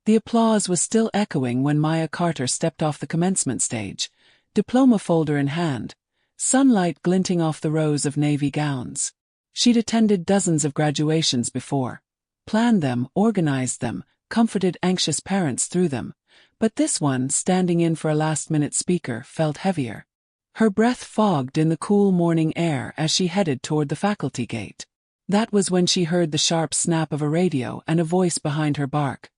The applause was still echoing when Maya Carter stepped off the commencement stage, diploma folder in hand, sunlight glinting off the rows of navy gowns. She'd attended dozens of graduations before, planned them, organized them, comforted anxious parents through them, but this one, standing in for a last-minute speaker, felt heavier. Her breath fogged in the cool morning air as she headed toward the faculty gate. That was when she heard the sharp snap of a radio and a voice behind her bark.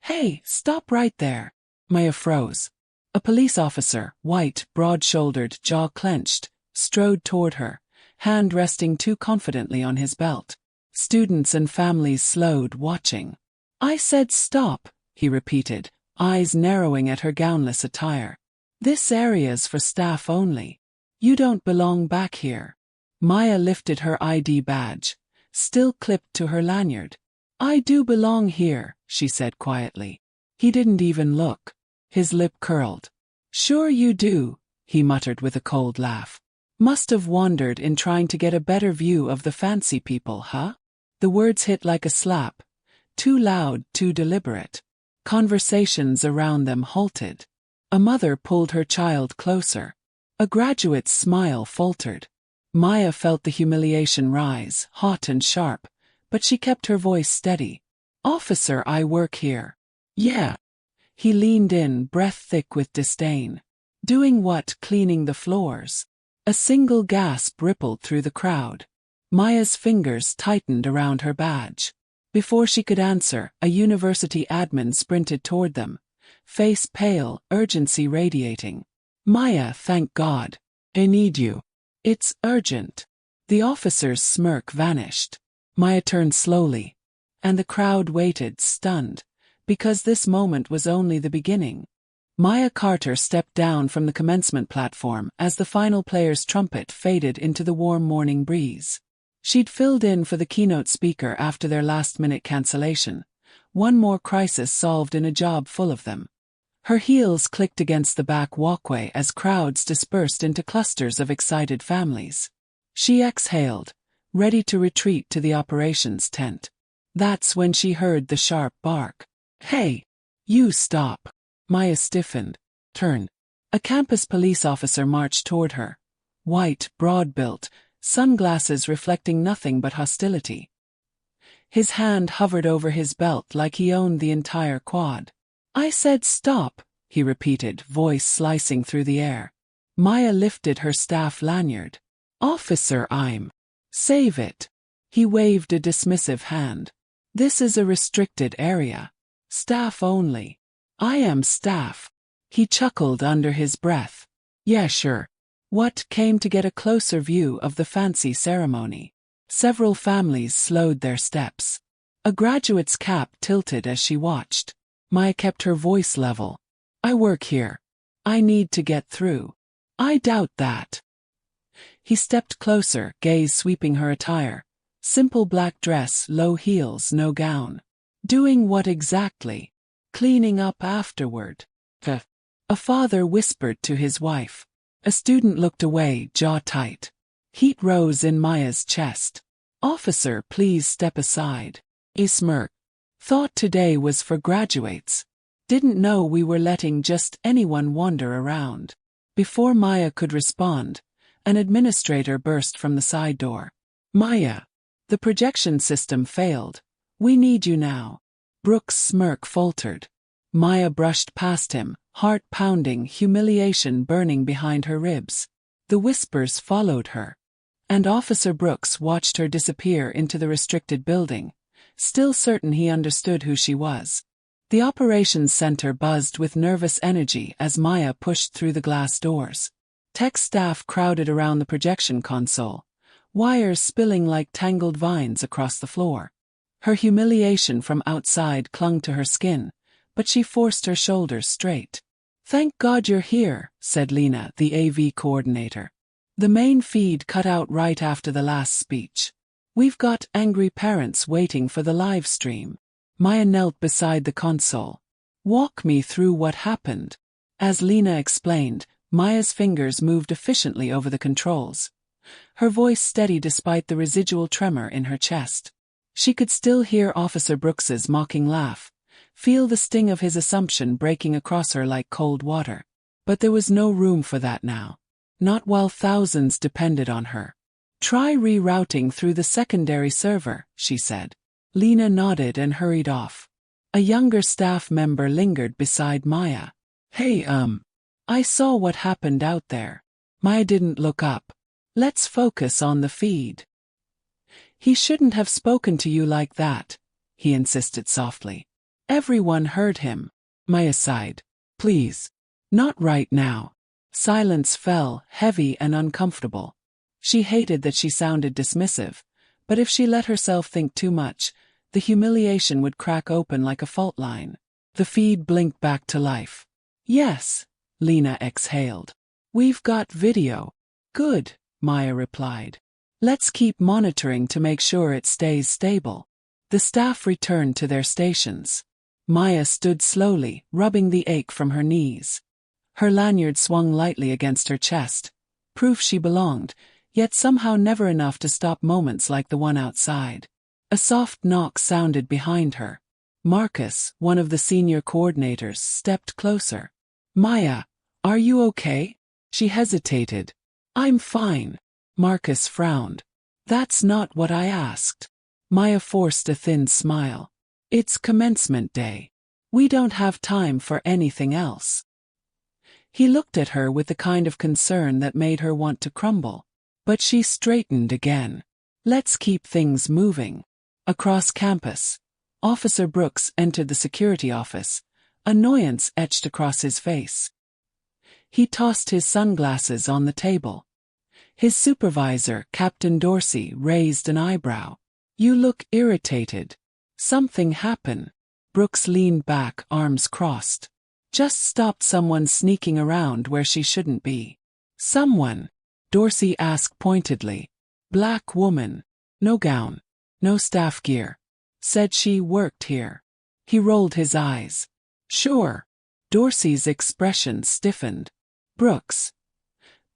"Hey, stop right there." Maya froze. A police officer, white, broad-shouldered, jaw clenched, strode toward her, hand resting too confidently on his belt. Students and families slowed, watching. "I said stop," he repeated, eyes narrowing at her gownless attire. "This area's for staff only. You don't belong back here." Maya lifted her ID badge, still clipped to her lanyard. "I do belong here," she said quietly. He didn't even look. His lip curled. "Sure you do," he muttered with a cold laugh. "Must have wandered in trying to get a better view of the fancy people, huh?" The words hit like a slap. Too loud, too deliberate. Conversations around them halted. A mother pulled her child closer. A graduate's smile faltered. Maya felt the humiliation rise, hot and sharp, but she kept her voice steady. "Officer, I work here." "Yeah." He leaned in, breath thick with disdain. "Doing what? Cleaning the floors?" A single gasp rippled through the crowd. Maya's fingers tightened around her badge. Before she could answer, a university admin sprinted toward them, face pale, urgency radiating. "Maya, thank God. I need you. It's urgent." The officer's smirk vanished. Maya turned slowly, and the crowd waited, stunned, because this moment was only the beginning. Maya Carter stepped down from the commencement platform as the final player's trumpet faded into the warm morning breeze. She'd filled in for the keynote speaker after their last-minute cancellation, one more crisis solved in a job full of them. Her heels clicked against the back walkway as crowds dispersed into clusters of excited families. She exhaled, ready to retreat to the operations tent. That's when she heard the sharp bark. "Hey! You stop!" Maya stiffened, turned. A campus police officer marched toward her. White, broad-built, sunglasses reflecting nothing but hostility. His hand hovered over his belt like he owned the entire quad. "I said stop," he repeated, voice slicing through the air. Maya lifted her staff lanyard. "Officer, I'm..." "Save it." He waved a dismissive hand. "This is a restricted area. Staff only." "I am staff." He chuckled under his breath. "Yeah, sure." What came to get a closer view of the fancy ceremony? Several families slowed their steps. A graduate's cap tilted as she watched. Maya kept her voice level. "I work here. I need to get through." "I doubt that." He stepped closer, gaze sweeping her attire. Simple black dress, low heels, no gown. "Doing what exactly?" "Cleaning up afterward." A father whispered to his wife. A student looked away, jaw tight. Heat rose in Maya's chest. "Officer, please step aside." He smirked. "Thought today was for graduates. Didn't know we were letting just anyone wander around." Before Maya could respond, an administrator burst from the side door. "Maya, the projection system failed. We need you now." Brooks' smirk faltered. Maya brushed past him, heart pounding, humiliation burning behind her ribs. The whispers followed her. And Officer Brooks watched her disappear into the restricted building, still certain he understood who she was. The operations center buzzed with nervous energy as Maya pushed through the glass doors. Tech staff crowded around the projection console, wires spilling like tangled vines across the floor. Her humiliation from outside clung to her skin, but she forced her shoulders straight. "Thank God you're here," said Lena, the AV coordinator. "The main feed cut out right after the last speech. We've got angry parents waiting for the live stream." Maya knelt beside the console. "Walk me through what happened." As Lena explained, Maya's fingers moved efficiently over the controls. Her voice steady despite the residual tremor in her chest. She could still hear Officer Brooks's mocking laugh, feel the sting of his assumption breaking across her like cold water. But there was no room for that now. Not while thousands depended on her. "Try rerouting through the secondary server," she said. Lena nodded and hurried off. A younger staff member lingered beside Maya. "Hey, I saw what happened out there." Maya didn't look up. "Let's focus on the feed." "He shouldn't have spoken to you like that," he insisted softly. Everyone heard him. Maya sighed. "Please. Not right now." Silence fell, heavy and uncomfortable. She hated that she sounded dismissive, but if she let herself think too much, the humiliation would crack open like a fault line. The feed blinked back to life. "Yes," Lena exhaled. "We've got video." "Good," Maya replied. "Let's keep monitoring to make sure it stays stable." The staff returned to their stations. Maya stood slowly, rubbing the ache from her knees. Her lanyard swung lightly against her chest, proof she belonged, yet somehow never enough to stop moments like the one outside. A soft knock sounded behind her. Marcus, one of the senior coordinators, stepped closer. "Maya, are you okay?" She hesitated. "I'm fine." Marcus frowned. "That's not what I asked." Maya forced a thin smile. "It's commencement day. We don't have time for anything else." He looked at her with the kind of concern that made her want to crumble. But she straightened again. "Let's keep things moving." Across campus, Officer Brooks entered the security office, annoyance etched across his face. He tossed his sunglasses on the table. His supervisor, Captain Dorsey, raised an eyebrow. "You look irritated. Something happened." Brooks leaned back, arms crossed. "Just stopped someone sneaking around where she shouldn't be." "Someone?" Dorsey asked pointedly. "Black woman. No gown. No staff gear. Said she worked here." He rolled his eyes. "Sure." Dorsey's expression stiffened. "Brooks,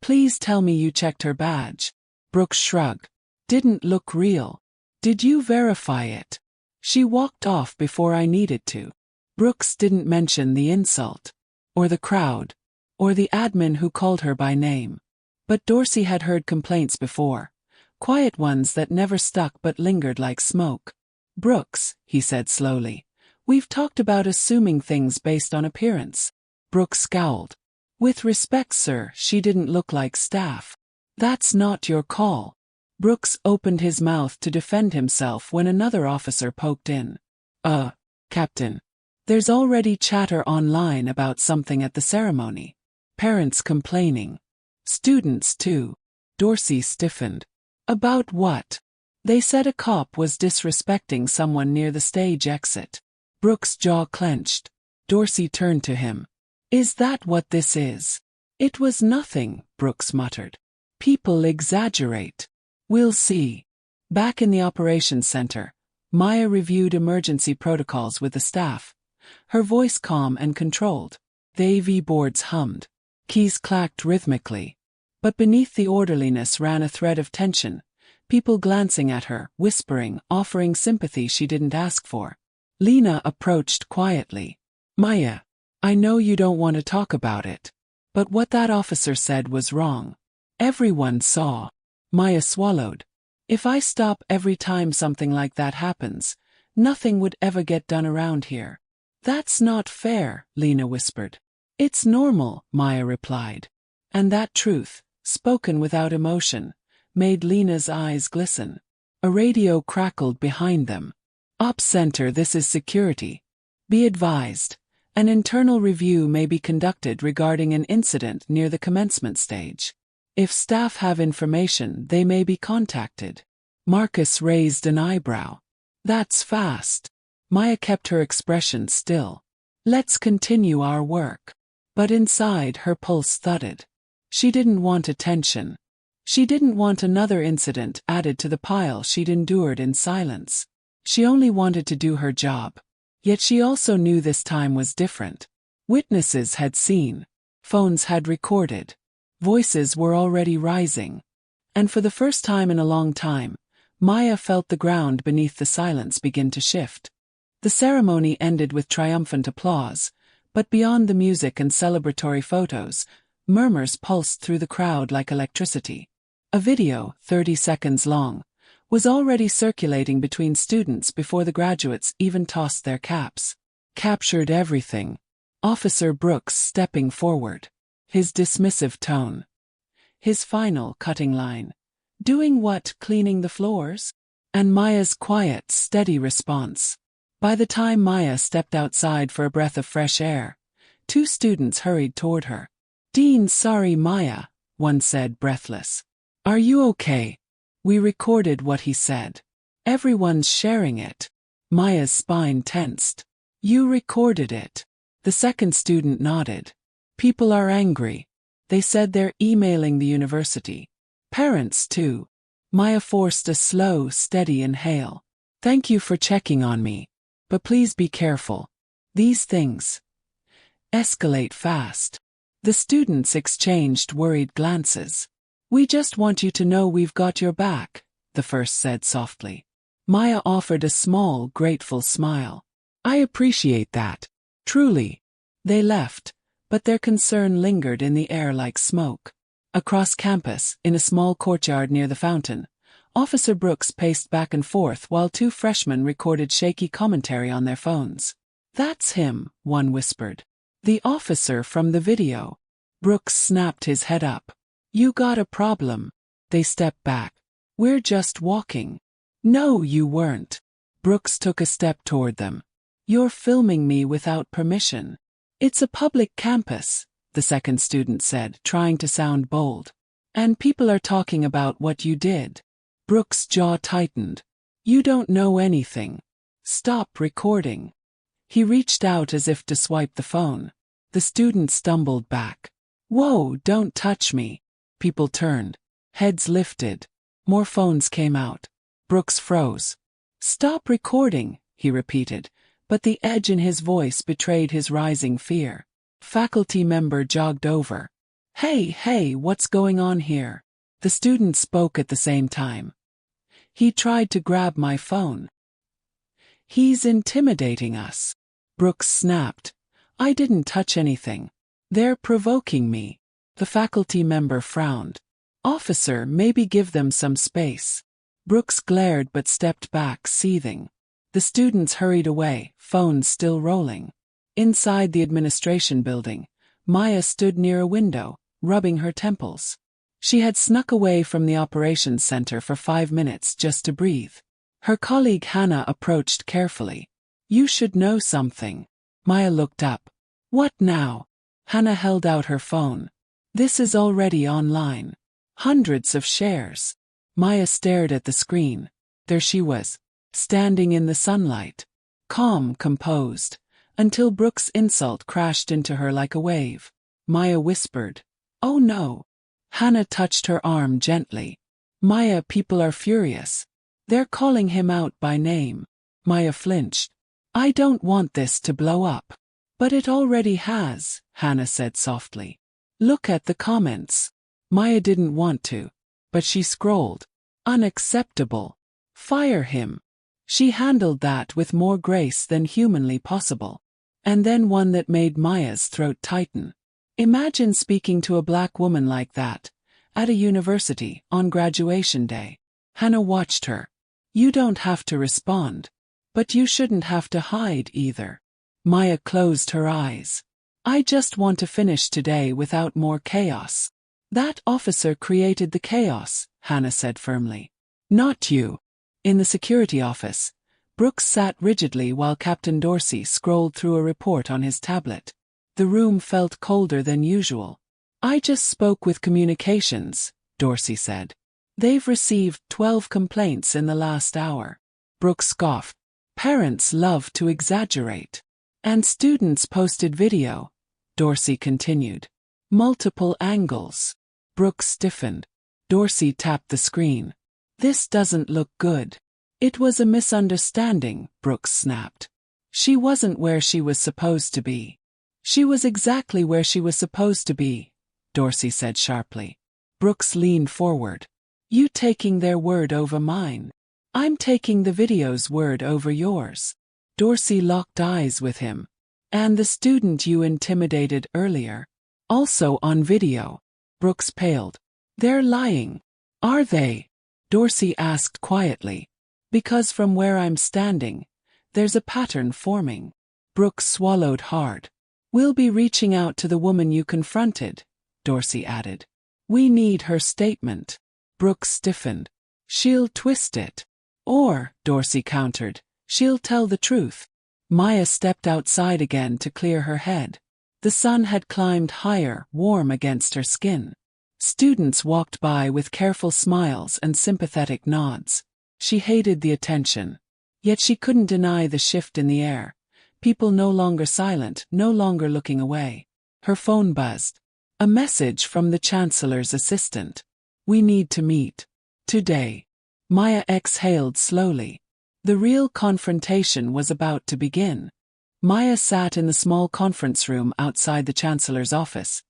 please tell me you checked her badge." Brooks shrugged. "Didn't look real." "Did you verify it?" "She walked off before I needed to." Brooks didn't mention the insult, or the crowd, or the admin who called her by name. But Dorsey had heard complaints before. Quiet ones that never stuck but lingered like smoke. "Brooks," he said slowly, "we've talked about assuming things based on appearance." Brooks scowled. "With respect, sir, she didn't look like staff." "That's not your call." Brooks opened his mouth to defend himself when another officer poked in. Captain. There's already chatter online about something at the ceremony. Parents complaining. Students too." Dorsey stiffened. "About what?" "They said a cop was disrespecting someone near the stage exit." Brooks' jaw clenched. Dorsey turned to him. "Is that what this is?" "It was nothing," Brooks muttered. "People exaggerate." "We'll see." Back in the operations center, Maya reviewed emergency protocols with the staff, her voice calm and controlled. The AV boards hummed. Keys clacked rhythmically. But beneath the orderliness ran a thread of tension, people glancing at her, whispering, offering sympathy she didn't ask for. Lena approached quietly. "Maya, I know you don't want to talk about it, but what that officer said was wrong." Everyone saw. Maya swallowed. "If I stop every time something like that happens, nothing would ever get done around here." "That's not fair," Lena whispered. "It's normal," Maya replied. And that truth, spoken without emotion, made Lena's eyes glisten. A radio crackled behind them. "Ops Center, this is security. Be advised, an internal review may be conducted regarding an incident near the commencement stage. If staff have information, they may be contacted." Marcus raised an eyebrow. "That's fast." Maya kept her expression still. "Let's continue our work." But inside her pulse thudded. She didn't want attention. She didn't want another incident added to the pile she'd endured in silence. She only wanted to do her job. Yet she also knew this time was different. Witnesses had seen. Phones had recorded. Voices were already rising. And for the first time in a long time, Maya felt the ground beneath the silence begin to shift. The ceremony ended with triumphant applause, but beyond the music and celebratory photos, murmurs pulsed through the crowd like electricity. A video, 30 seconds long, was already circulating between students before the graduates even tossed their caps. Captured everything. Officer Brooks stepping forward. His dismissive tone. His final cutting line. Doing what, cleaning the floors? And Maya's quiet, steady response. By the time Maya stepped outside for a breath of fresh air, 2 students hurried toward her. "Dean, sorry Maya," one said, breathless. "Are you okay?" "We recorded what he said. Everyone's sharing it." Maya's spine tensed. "You recorded it?" The second student nodded. "People are angry. They said they're emailing the university. Parents too." Maya forced a slow, steady inhale. "Thank you for checking on me. But please be careful. These things escalate fast." The students exchanged worried glances. "We just want you to know we've got your back," the first said softly. Maya offered a small, grateful smile. "I appreciate that. Truly." They left, but their concern lingered in the air like smoke. Across campus, in a small courtyard near the fountain, Officer Brooks paced back and forth while 2 freshmen recorded shaky commentary on their phones. "That's him," one whispered. "The officer from the video." Brooks snapped his head up. "You got a problem." They stepped back. "We're just walking." "No, you weren't." Brooks took a step toward them. "You're filming me without permission." "It's a public campus," the second student said, trying to sound bold. "And people are talking about what you did." Brooks' jaw tightened. "You don't know anything. Stop recording." He reached out as if to swipe the phone. The student stumbled back. "Whoa, don't touch me." People turned. Heads lifted. More phones came out. Brooks froze. "Stop recording," he repeated, but the edge in his voice betrayed his rising fear. Faculty member jogged over. Hey, what's going on here?" The students spoke at the same time. "He tried to grab my phone." "He's intimidating us." Brooks snapped. "I didn't touch anything. They're provoking me." The faculty member frowned. "Officer, maybe give them some space." Brooks glared but stepped back, seething. The students hurried away, phones still rolling. Inside the administration building, Maya stood near a window, rubbing her temples. She had snuck away from the operations center for 5 minutes just to breathe. Her colleague Hannah approached carefully. "You should know something." Maya looked up. "What now?" Hannah held out her phone. "This is already online. Hundreds of shares." Maya stared at the screen. There she was, standing in the sunlight. Calm, composed, until Brooks' insult crashed into her like a wave. Maya whispered, "Oh no." Hannah touched her arm gently. "Maya, people are furious. They're calling him out by name." Maya flinched. "I don't want this to blow up." "But it already has," Hannah said softly. "Look at the comments." Maya didn't want to, but she scrolled. "Unacceptable. Fire him." She handled that with more grace than humanly possible. And then one that made Maya's throat tighten. Imagine speaking to a black woman like that, at a university, on graduation day. Hannah watched her. "You don't have to respond. But you shouldn't have to hide either." Maya closed her eyes. "I just want to finish today without more chaos." "That officer created the chaos," Hannah said firmly. "Not you." In the security office, Brooks sat rigidly while Captain Dorsey scrolled through a report on his tablet. The room felt colder than usual. "I just spoke with communications," Dorsey said. "They've received 12 complaints in the last hour." Brooks scoffed. "Parents love to exaggerate." "And students posted video," Dorsey continued. "Multiple angles." Brooks stiffened. Dorsey tapped the screen. "This doesn't look good." "It was a misunderstanding," Brooks snapped. "She wasn't where she was supposed to be." "She was exactly where she was supposed to be," Dorsey said sharply. Brooks leaned forward. "You taking their word over mine?" "I'm taking the video's word over yours." Dorsey locked eyes with him. And the student you intimidated earlier? Also on video. Brooks paled. They're lying. Are they? Dorsey asked quietly. Because from where I'm standing, there's a pattern forming. Brooks swallowed hard. We'll be reaching out to the woman you confronted, Dorsey added. We need her statement. Brooks stiffened. She'll twist it. Or, Dorsey countered, she'll tell the truth. Maya stepped outside again to clear her head. The sun had climbed higher, warm against her skin. Students walked by with careful smiles and sympathetic nods. She hated the attention. Yet she couldn't deny the shift in the air. People no longer silent, no longer looking away. Her phone buzzed. A message from the Chancellor's assistant. We need to meet. Today. Maya exhaled slowly. The real confrontation was about to begin. Maya sat in the small conference room outside the Chancellor's office,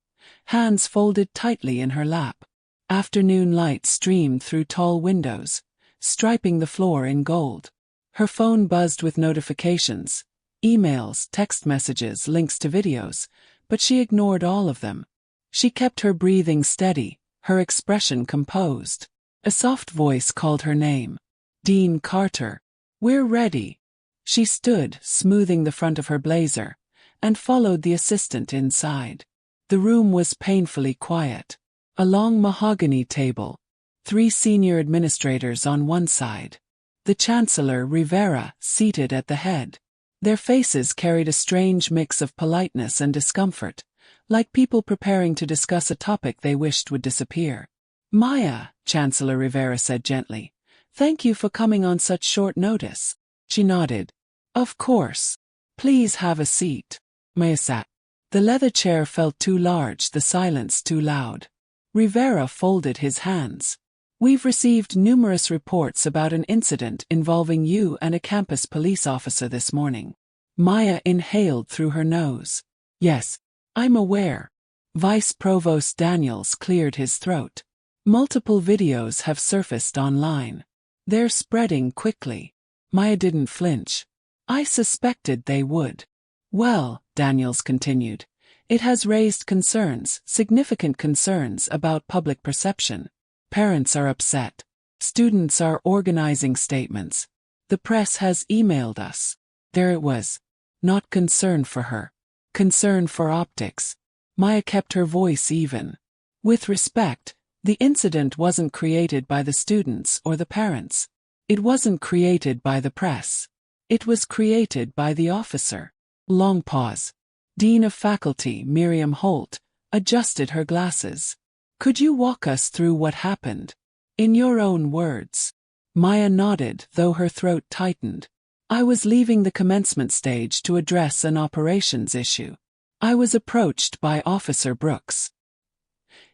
hands folded tightly in her lap. Afternoon light streamed through tall windows, striping the floor in gold. Her phone buzzed with notifications, emails, text messages, links to videos, but she ignored all of them. She kept her breathing steady, her expression composed. A soft voice called her name. Dean Carter. We're ready. She stood, smoothing the front of her blazer, and followed the assistant inside. The room was painfully quiet. A long mahogany table. 3 senior administrators on one side. The Chancellor, Rivera, seated at the head. Their faces carried a strange mix of politeness and discomfort, like people preparing to discuss a topic they wished would disappear. Maya, Chancellor Rivera said gently, thank you for coming on such short notice. She nodded. Of course. Please have a seat. Maya sat. The leather chair felt too large, the silence too loud. Rivera folded his hands. We've received numerous reports about an incident involving you and a campus police officer this morning. Maya inhaled through her nose. Yes, I'm aware. Vice Provost Daniels cleared his throat. Multiple videos have surfaced online. They're spreading quickly. Maya didn't flinch. I suspected they would. Well, Daniels continued, it has raised concerns, significant concerns about public perception. Parents are upset. Students are organizing statements. The press has emailed us. There it was. Not concern for her. Concern for optics. Maya kept her voice even. With respect, the incident wasn't created by the students or the parents. It wasn't created by the press. It was created by the officer. Long pause. Dean of Faculty, Miriam Holt, adjusted her glasses. Could you walk us through what happened? In your own words. Maya nodded, though her throat tightened. I was leaving the commencement stage to address an operations issue. I was approached by Officer Brooks.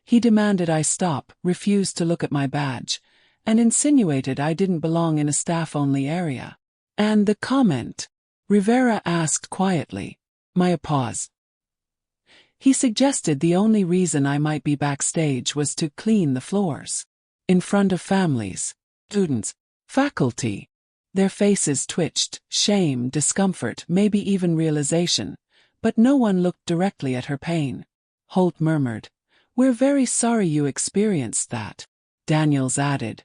He demanded I stop, refused to look at my badge, and insinuated I didn't belong in a staff-only area. And the comment? Rivera asked quietly. Maya paused. He suggested the only reason I might be backstage was to clean the floors. In front of families, students, faculty. Their faces twitched, shame, discomfort, maybe even realization, but no one looked directly at her pain. Holt murmured, We're very sorry you experienced that. Daniels added,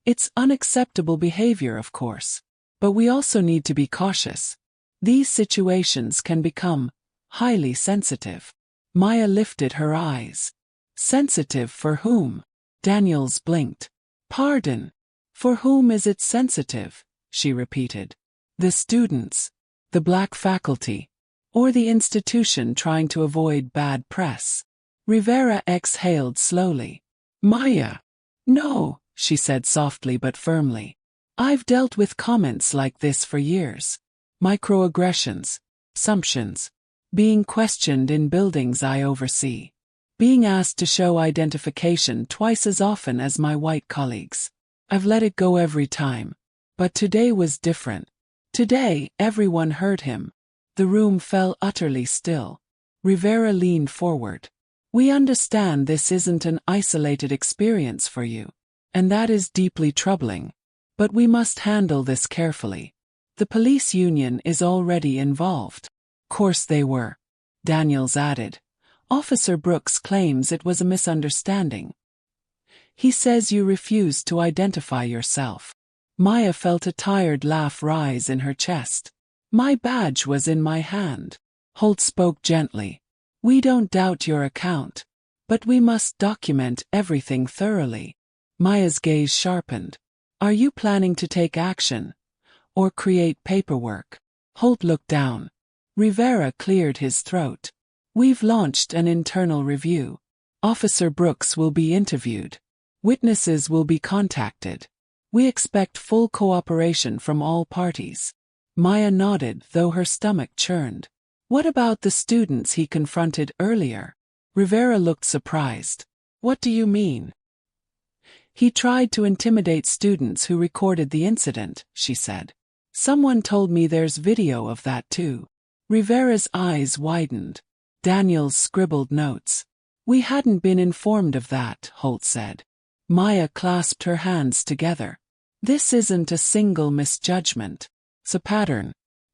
It's unacceptable behavior, of course. But we also need to be cautious. These situations can become highly sensitive. Maya lifted her eyes. Sensitive for whom? Daniels blinked. Pardon. For whom is it sensitive? She repeated. The students, the black faculty, or the institution trying to avoid bad press. Rivera exhaled slowly. Maya. No, she said softly but firmly. I've dealt with comments like this for years. Microaggressions, assumptions, being questioned in buildings I oversee, being asked to show identification twice as often as my white colleagues. I've let it go every time. But today was different. Today, everyone heard him. The room fell utterly still. Rivera leaned forward. We understand this isn't an isolated experience for you, and that is deeply troubling. But we must handle this carefully. The police union is already involved. Course they were. Daniels added. Officer Brooks claims it was a misunderstanding. He says you refused to identify yourself. Maya felt a tired laugh rise in her chest. My badge was in my hand. Holt spoke gently. We don't doubt your account. But we must document everything thoroughly. Maya's gaze sharpened. Are you planning to take action? Or create paperwork? Holt looked down. Rivera cleared his throat. We've launched an internal review. Officer Brooks will be interviewed. Witnesses will be contacted. We expect full cooperation from all parties. Maya nodded, though her stomach churned. What about the students he confronted earlier? Rivera looked surprised. What do you mean? He tried to intimidate students who recorded the incident, she said. Someone told me there's video of that too. Rivera's eyes widened. Daniels scribbled notes. We hadn't been informed of that, Holt said. Maya clasped her hands together. This isn't a single misjudgment. It's a pattern.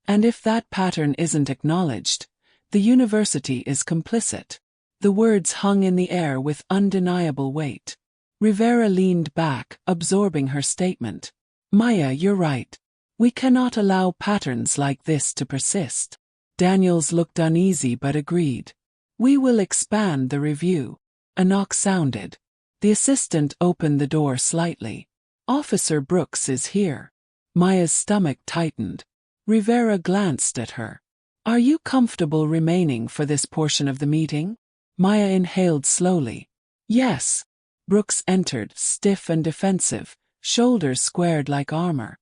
And if that pattern isn't acknowledged, the university is complicit. The words hung in the air with undeniable weight. Rivera leaned back, absorbing her statement. Maya, you're right. We cannot allow patterns like this to persist. Daniels looked uneasy but agreed. We will expand the review. A knock sounded. The assistant opened the door slightly. Officer Brooks is here. Maya's stomach tightened. Rivera glanced at her. Are you comfortable remaining for this portion of the meeting? Maya inhaled slowly. Yes. Brooks entered, stiff and defensive, shoulders squared like armor.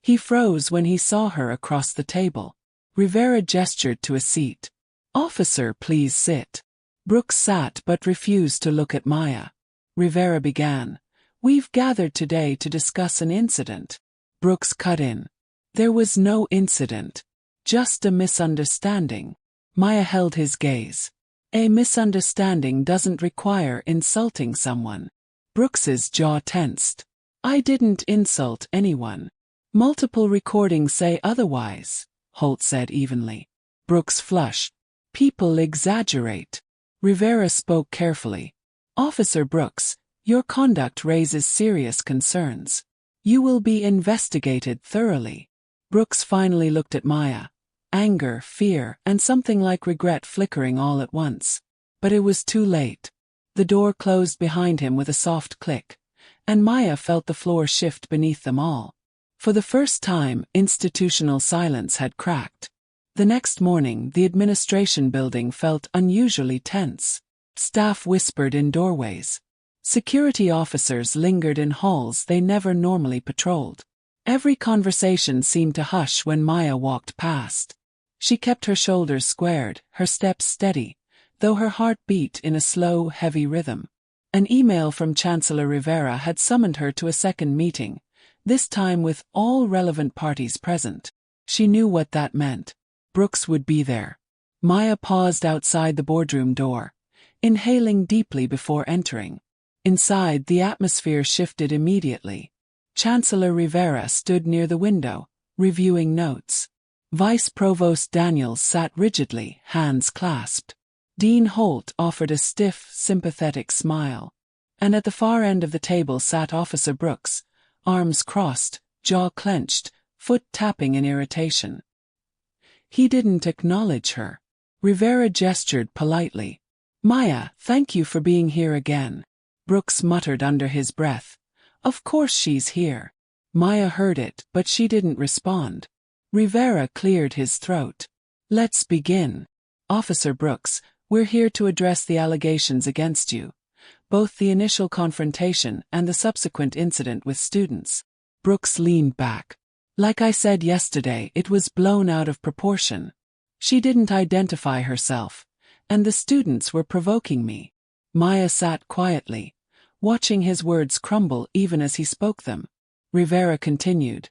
He froze when he saw her across the table. Rivera gestured to a seat. Officer, please sit. Brooks sat but refused to look at Maya. Rivera began. We've gathered today to discuss an incident. Brooks cut in. There was no incident. Just a misunderstanding. Maya held his gaze. A misunderstanding doesn't require insulting someone. Brooks's jaw tensed. I didn't insult anyone. Multiple recordings say otherwise, Holt said evenly. Brooks flushed. People exaggerate. Rivera spoke carefully. Officer Brooks, your conduct raises serious concerns. You will be investigated thoroughly. Brooks finally looked at Maya. Anger, fear, and something like regret flickering all at once. But it was too late. The door closed behind him with a soft click, and Maya felt the floor shift beneath them all. For the first time, institutional silence had cracked. The next morning, the administration building felt unusually tense. Staff whispered in doorways. Security officers lingered in halls they never normally patrolled. Every conversation seemed to hush when Maya walked past. She kept her shoulders squared, her steps steady, though her heart beat in a slow, heavy rhythm. An email from Chancellor Rivera had summoned her to a second meeting, this time with all relevant parties present. She knew what that meant. Brooks would be there. Maya paused outside the boardroom door, inhaling deeply before entering. Inside, the atmosphere shifted immediately. Chancellor Rivera stood near the window, reviewing notes. Vice Provost Daniels sat rigidly, hands clasped. Dean Holt offered a stiff, sympathetic smile. And at the far end of the table sat Officer Brooks, arms crossed, jaw clenched, foot tapping in irritation. He didn't acknowledge her. Rivera gestured politely. Maya, thank you for being here again. Brooks muttered under his breath. Of course she's here. Maya heard it, but she didn't respond. Rivera cleared his throat. Let's begin. Officer Brooks, we're here to address the allegations against you. Both the initial confrontation and the subsequent incident with students. Brooks leaned back. Like I said yesterday, it was blown out of proportion. She didn't identify herself, and the students were provoking me. Maya sat quietly, watching his words crumble even as he spoke them. Rivera continued.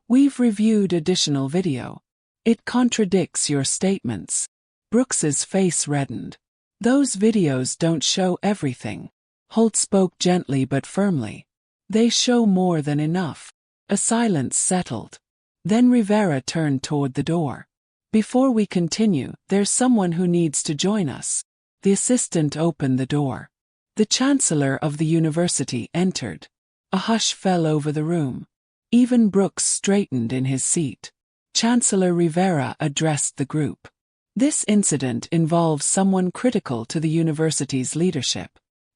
We've reviewed additional video. It contradicts your statements. Brooks's face reddened. Those videos don't show everything. Holt spoke gently but firmly. They show more than enough. A silence settled. Then Rivera turned toward the door. Before we continue, there's someone who needs to join us. The assistant opened the door. The chancellor of the university entered. A hush fell over the room. Even Brooks straightened in his seat. Chancellor Rivera addressed the group. This incident involves someone critical to the university's leadership.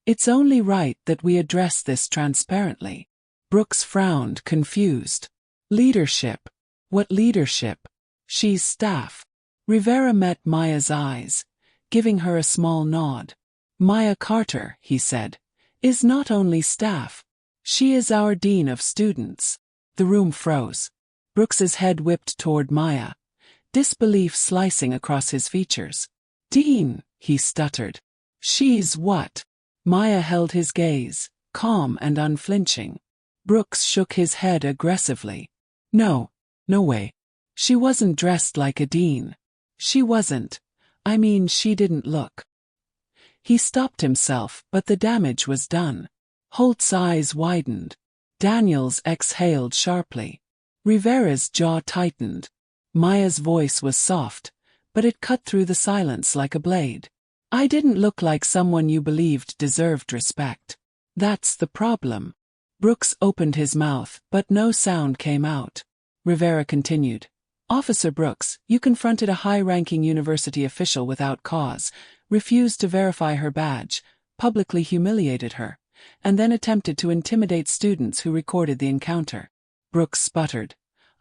It's only right that we address this transparently. Brooks frowned, confused. Leadership? What leadership? She's staff. Rivera met Maya's eyes, giving her a small nod. Maya Carter, he said, is not only staff. She is our dean of students. The room froze. Brooks's head whipped toward Maya, disbelief slicing across his features. Dean, he stuttered. She's what? Maya held his gaze, calm and unflinching. Brooks shook his head aggressively. No way. She wasn't dressed like a dean. She wasn't. I mean, she didn't look. He stopped himself, but the damage was done. Holt's eyes widened. Daniels exhaled sharply. Rivera's jaw tightened. Maya's voice was soft, but it cut through the silence like a blade. I didn't look like someone you believed deserved respect. That's the problem. Brooks opened his mouth, but no sound came out. Rivera continued. Officer Brooks, you confronted a high-ranking university official without cause, refused to verify her badge, publicly humiliated her, and then attempted to intimidate students who recorded the encounter. Brooks sputtered.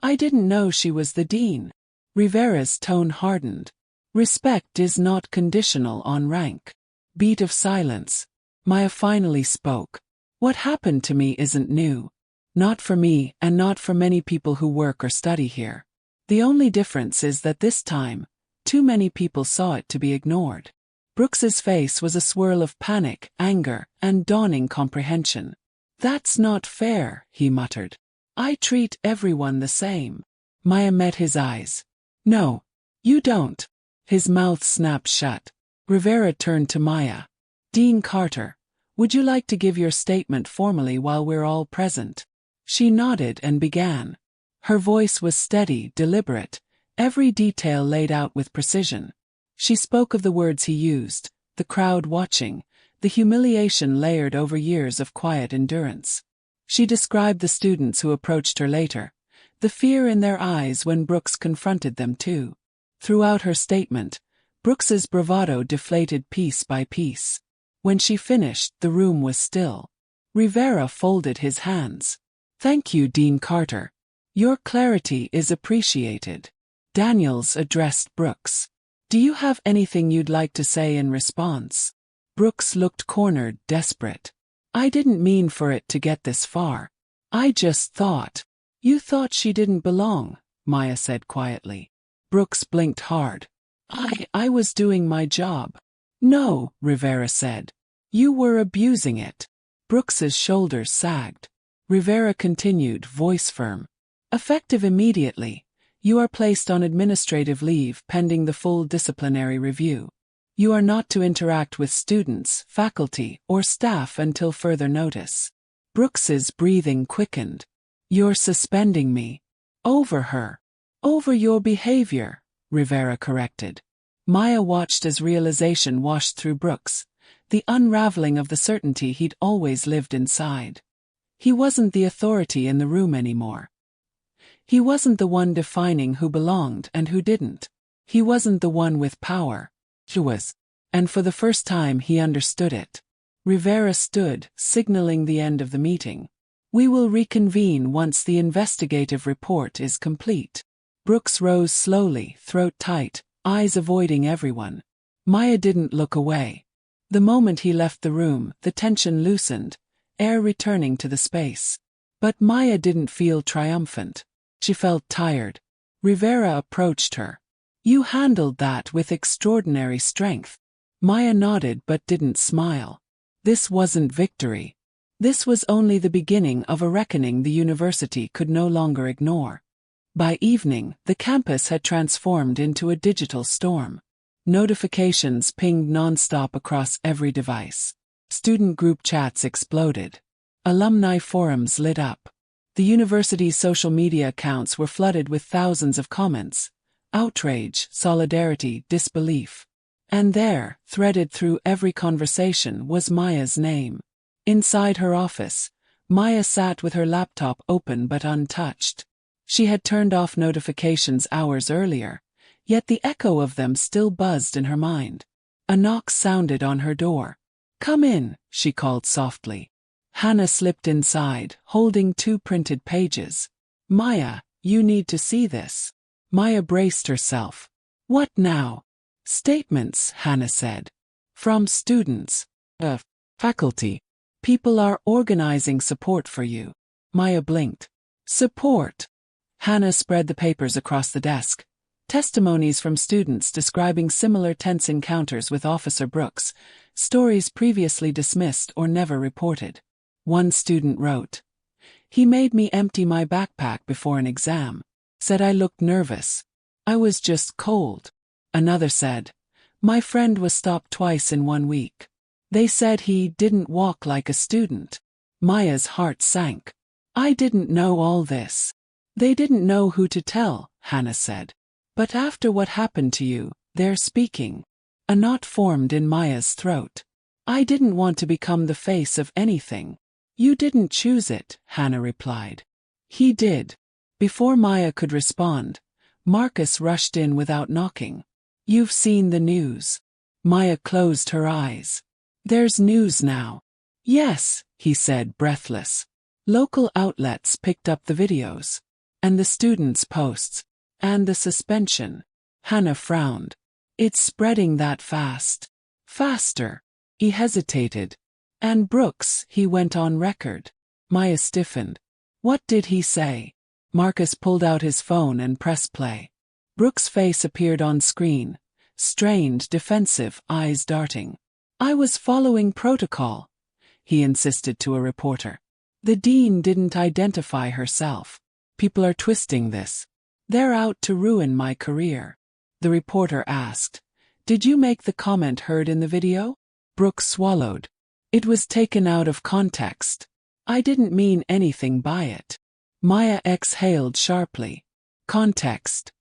I didn't know she was the dean. Rivera's tone hardened. Respect is not conditional on rank. Beat of silence. Maya finally spoke. What happened to me isn't new. Not for me, and not for many people who work or study here. The only difference is that this time, too many people saw it to be ignored. Brooks's face was a swirl of panic, anger, and dawning comprehension. That's not fair, he muttered. I treat everyone the same. Maya met his eyes. No, you don't. His mouth snapped shut. Rivera turned to Maya. Dean Carter, would you like to give your statement formally while we're all present? She nodded and began. Her voice was steady, deliberate, every detail laid out with precision. She spoke of the words he used, the crowd watching, the humiliation layered over years of quiet endurance. She described the students who approached her later, the fear in their eyes when Brooks confronted them too. Throughout her statement, Brooks's bravado deflated piece by piece. When she finished, the room was still. Rivera folded his hands. Thank you, Dean Carter. Your clarity is appreciated. Daniels addressed Brooks. Do you have anything you'd like to say in response? Brooks looked cornered, desperate. I didn't mean for it to get this far. I just thought. You thought she didn't belong, Maya said quietly. Brooks blinked hard. I was doing my job. No, Rivera said. You were abusing it. Brooks's shoulders sagged. Rivera continued, voice firm. Effective immediately, you are placed on administrative leave pending the full disciplinary review. You are not to interact with students, faculty, or staff until further notice. Brooks's breathing quickened. You're suspending me. Over her. Over your behavior, Rivera corrected. Maya watched as realization washed through Brooks, the unraveling of the certainty he'd always lived inside. He wasn't the authority in the room anymore. He wasn't the one defining who belonged and who didn't. He wasn't the one with power. She was. And for the first time he understood it. Rivera stood, signaling the end of the meeting. We will reconvene once the investigative report is complete. Brooks rose slowly, throat tight, eyes avoiding everyone. Maya didn't look away. The moment he left the room, the tension loosened, air returning to the space. But Maya didn't feel triumphant. She felt tired. Rivera approached her. You handled that with extraordinary strength. Maya nodded but didn't smile. This wasn't victory. This was only the beginning of a reckoning the university could no longer ignore. By evening, the campus had transformed into a digital storm. Notifications pinged nonstop across every device. Student group chats exploded. Alumni forums lit up. The university's social media accounts were flooded with thousands of comments: outrage, solidarity, disbelief. And there, threaded through every conversation, was Maya's name. Inside her office, Maya sat with her laptop open but untouched. She had turned off notifications hours earlier, yet the echo of them still buzzed in her mind. A knock sounded on her door. "Come in," she called softly. Hannah slipped inside, holding 2 printed pages. "Maya, you need to see this." Maya braced herself. "What now?" "Statements," Hannah said. "From students. Faculty. People are organizing support for you." Maya blinked. "Support?" Hannah spread the papers across the desk. Testimonies from students describing similar tense encounters with Officer Brooks, stories previously dismissed or never reported. One student wrote, "He made me empty my backpack before an exam. Said I looked nervous. I was just cold." Another said, "My friend was stopped twice in 1 week. They said he didn't walk like a student." Maya's heart sank. "I didn't know all this." "They didn't know who to tell," Hannah said. "But after what happened to you, they're speaking." A knot formed in Maya's throat. "I didn't want to become the face of anything." "You didn't choose it," Hannah replied. "He did." Before Maya could respond, Marcus rushed in without knocking. "You've seen the news." Maya closed her eyes. "There's news now." "Yes," he said, breathless. Local outlets picked up the videos. And the students' posts. And the suspension. Hannah frowned. "It's spreading that fast." "Faster." He hesitated. "And Brooks," he went on record. Maya stiffened. "What did he say?" Marcus pulled out his phone and pressed play. Brooks' face appeared on screen, strained, defensive, eyes darting. "I was following protocol," he insisted to a reporter. "The dean didn't identify herself. People are twisting this. They're out to ruin my career." The reporter asked, "Did you make the comment heard in the video?" Brooks swallowed. "It was taken out of context. I didn't mean anything by it." Maya exhaled sharply. "Context."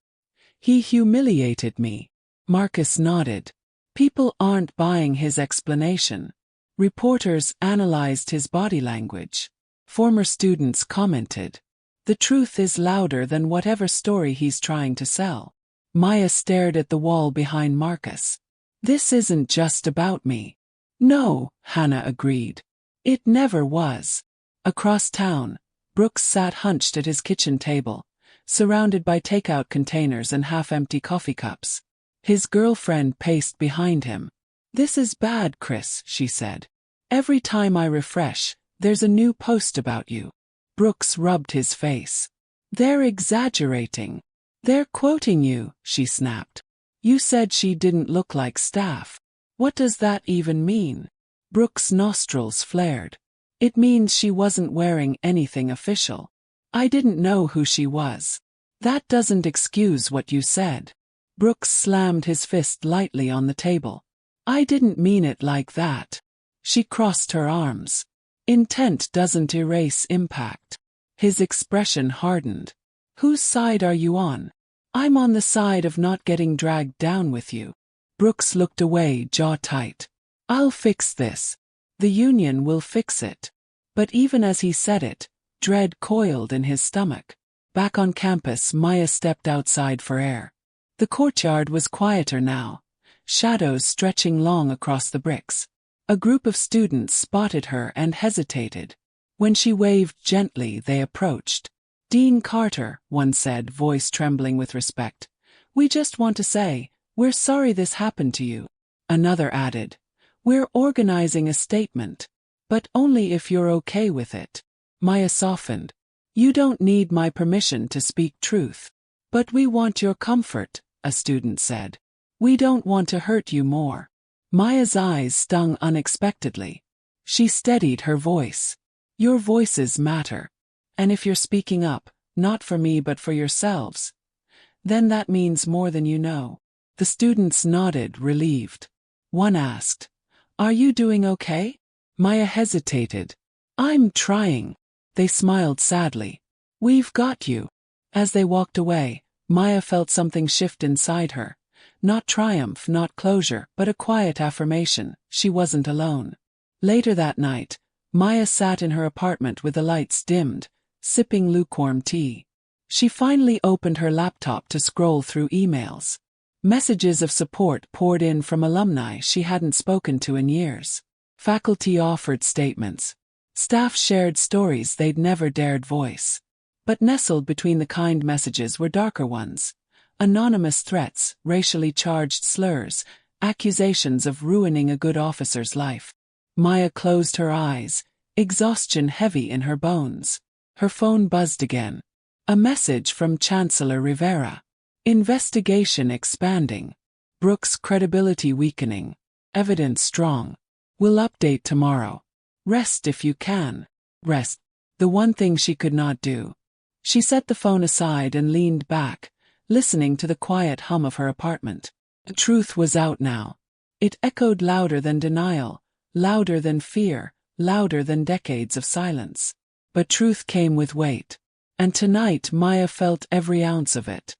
"He humiliated me." Marcus nodded. People aren't buying his explanation. Reporters analyzed his body language. Former students commented, "The truth is louder than whatever story he's trying to sell." Maya stared at the wall behind Marcus. "This isn't just about me." "No," Hannah agreed. "It never was." Across town, Brooks sat hunched at his kitchen table, surrounded by takeout containers and half-empty coffee cups. His girlfriend paced behind him. "This is bad, Chris," she said. "Every time I refresh, there's a new post about you." Brooks rubbed his face. "They're exaggerating. They're quoting you," she snapped. "You said she didn't look like staff. What does that even mean?" Brooks' nostrils flared. "It means she wasn't wearing anything official. I didn't know who she was." "That doesn't excuse what you said." Brooks slammed his fist lightly on the table. "I didn't mean it like that." She crossed her arms. "Intent doesn't erase impact." His expression hardened. "Whose side are you on?" "I'm on the side of not getting dragged down with you." Brooks looked away, jaw tight. "I'll fix this. The union will fix it." But even as he said it, dread coiled in his stomach. Back on campus, Maya stepped outside for air. The courtyard was quieter now, shadows stretching long across the bricks. A group of students spotted her and hesitated. When she waved gently, they approached. "Dean Carter," one said, voice trembling with respect. "We just want to say, we're sorry this happened to you." Another added, "We're organizing a statement. But only if you're okay with it." Maya softened. "You don't need my permission to speak truth." "But we want your comfort," a student said. "We don't want to hurt you more." Maya's eyes stung unexpectedly. She steadied her voice. "Your voices matter. And if you're speaking up, not for me but for yourselves, then that means more than you know." The students nodded, relieved. One asked, "Are you doing okay?" Maya hesitated. "I'm trying." They smiled sadly. We've got you. As they walked away, Maya felt something shift inside her. Not triumph, not closure, but a quiet affirmation. She wasn't alone. Later that night, Maya sat in her apartment with the lights dimmed, sipping lukewarm tea. She finally opened her laptop to scroll through emails. Messages of support poured in from alumni she hadn't spoken to in years. Faculty offered statements. Staff shared stories they'd never dared voice. But nestled between the kind messages were darker ones. Anonymous threats, racially charged slurs, accusations of ruining a good officer's life. Maya closed her eyes, exhaustion heavy in her bones. Her phone buzzed again. A message from Chancellor Rivera. Investigation expanding. Brooks' credibility weakening. Evidence strong. We'll update tomorrow. Rest if you can. Rest. The one thing she could not do. She set the phone aside and leaned back, listening to the quiet hum of her apartment. The truth was out now. It echoed louder than denial, louder than fear, louder than decades of silence. But truth came with weight. And tonight Maya felt every ounce of it.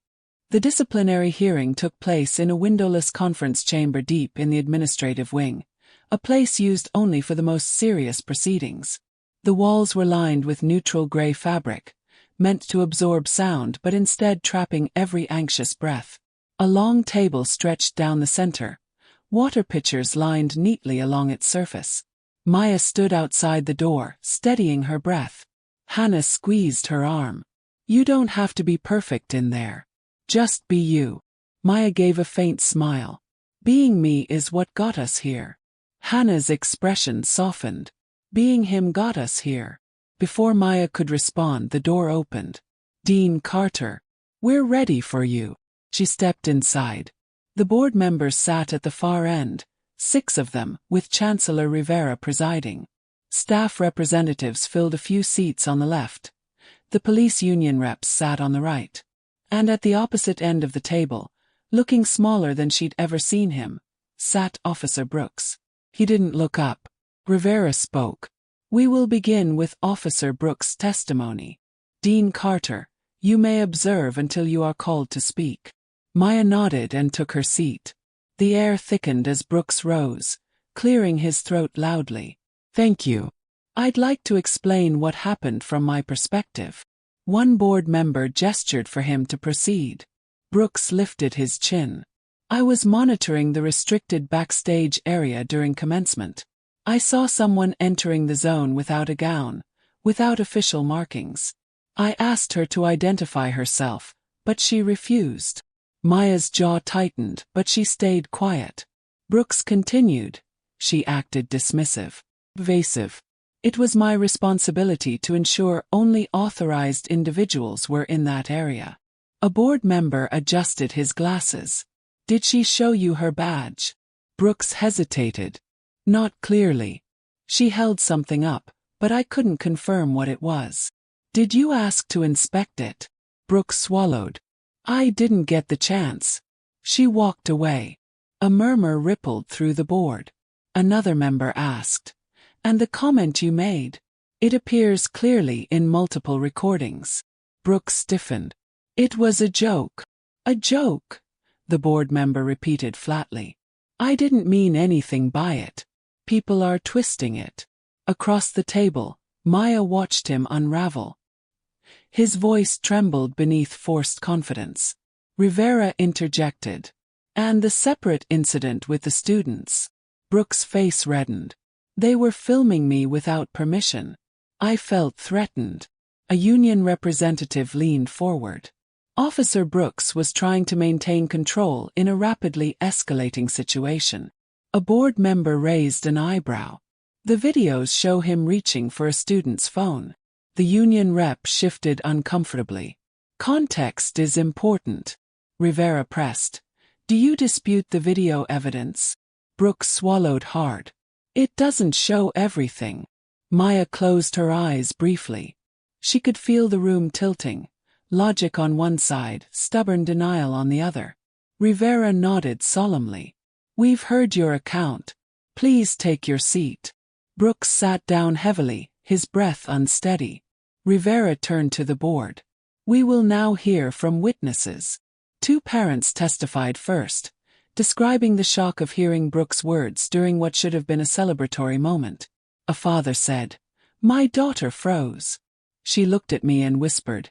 The disciplinary hearing took place in a windowless conference chamber deep in the administrative wing, a place used only for the most serious proceedings. The walls were lined with neutral gray fabric, meant to absorb sound but instead trapping every anxious breath. A long table stretched down the center, water pitchers lined neatly along its surface. Maya stood outside the door, steadying her breath. Hannah squeezed her arm. You don't have to be perfect in there. Just be you. Maya gave a faint smile. Being me is what got us here. Hannah's expression softened. Being him got us here. Before Maya could respond, the door opened. Dean Carter. We're ready for you. She stepped inside. The board members sat at the far end, 6 of them, with Chancellor Rivera presiding. Staff representatives filled a few seats on the left. The police union reps sat on the right. And at the opposite end of the table, looking smaller than she'd ever seen him, sat Officer Brooks. He didn't look up. Rivera spoke. We will begin with Officer Brooks' testimony. Dean Carter, you may observe until you are called to speak. Maya nodded and took her seat. The air thickened as Brooks rose, clearing his throat loudly. Thank you. I'd like to explain what happened from my perspective. One board member gestured for him to proceed. Brooks lifted his chin. I was monitoring the restricted backstage area during commencement. I saw someone entering the zone without a gown, without official markings. I asked her to identify herself, but she refused. Maya's jaw tightened, but she stayed quiet. Brooks continued. She acted dismissive, evasive. It was my responsibility to ensure only authorized individuals were in that area. A board member adjusted his glasses. Did she show you her badge? Brooks hesitated. Not clearly. She held something up, but I couldn't confirm what it was. Did you ask to inspect it? Brooks swallowed. I didn't get the chance. She walked away. A murmur rippled through the board. Another member asked. And the comment you made? It appears clearly in multiple recordings. Brooks stiffened. It was a joke. A joke, the board member repeated flatly. I didn't mean anything by it. People are twisting it. Across the table, Maya watched him unravel. His voice trembled beneath forced confidence. Rivera interjected. And the separate incident with the students. Brooks' face reddened. They were filming me without permission. I felt threatened. A union representative leaned forward. Officer Brooks was trying to maintain control in a rapidly escalating situation. A board member raised an eyebrow. The videos show him reaching for a student's phone. The union rep shifted uncomfortably. Context is important. Rivera pressed. Do you dispute the video evidence? Brooks swallowed hard. It doesn't show everything. Maya closed her eyes briefly. She could feel the room tilting. Logic on one side, stubborn denial on the other. Rivera nodded solemnly. We've heard your account. Please take your seat. Brooks sat down heavily, his breath unsteady. Rivera turned to the board. We will now hear from witnesses. Two parents testified first, describing the shock of hearing Brooks' words during what should have been a celebratory moment. A father said, "My daughter froze. She looked at me and whispered,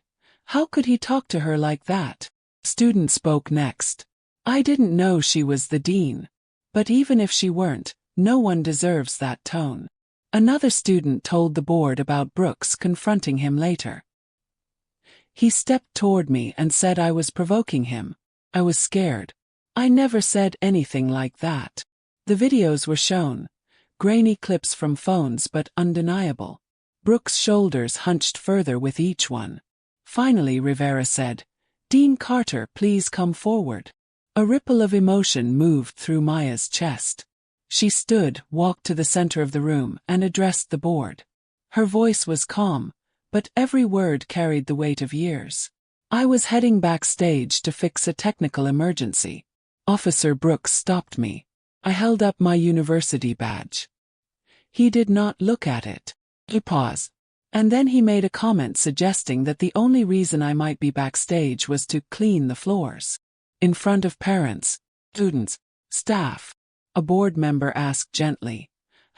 'How could he talk to her like that?'" Student spoke next. "I didn't know she was the dean. But even if she weren't, no one deserves that tone." Another student told the board about Brooks confronting him later. "He stepped toward me and said I was provoking him. I was scared. I never said anything like that." The videos were shown, grainy clips from phones but undeniable. Brooks' shoulders hunched further with each one. Finally Rivera said, "Dean Carter, please come forward." A ripple of emotion moved through Maya's chest. She stood, walked to the center of the room, and addressed the board. Her voice was calm, but every word carried the weight of years. "I was heading backstage to fix a technical emergency. Officer Brooks stopped me. I held up my university badge. He did not look at it. He paused. And then he made a comment suggesting that the only reason I might be backstage was to clean the floors. In front of parents, students, staff." A board member asked gently,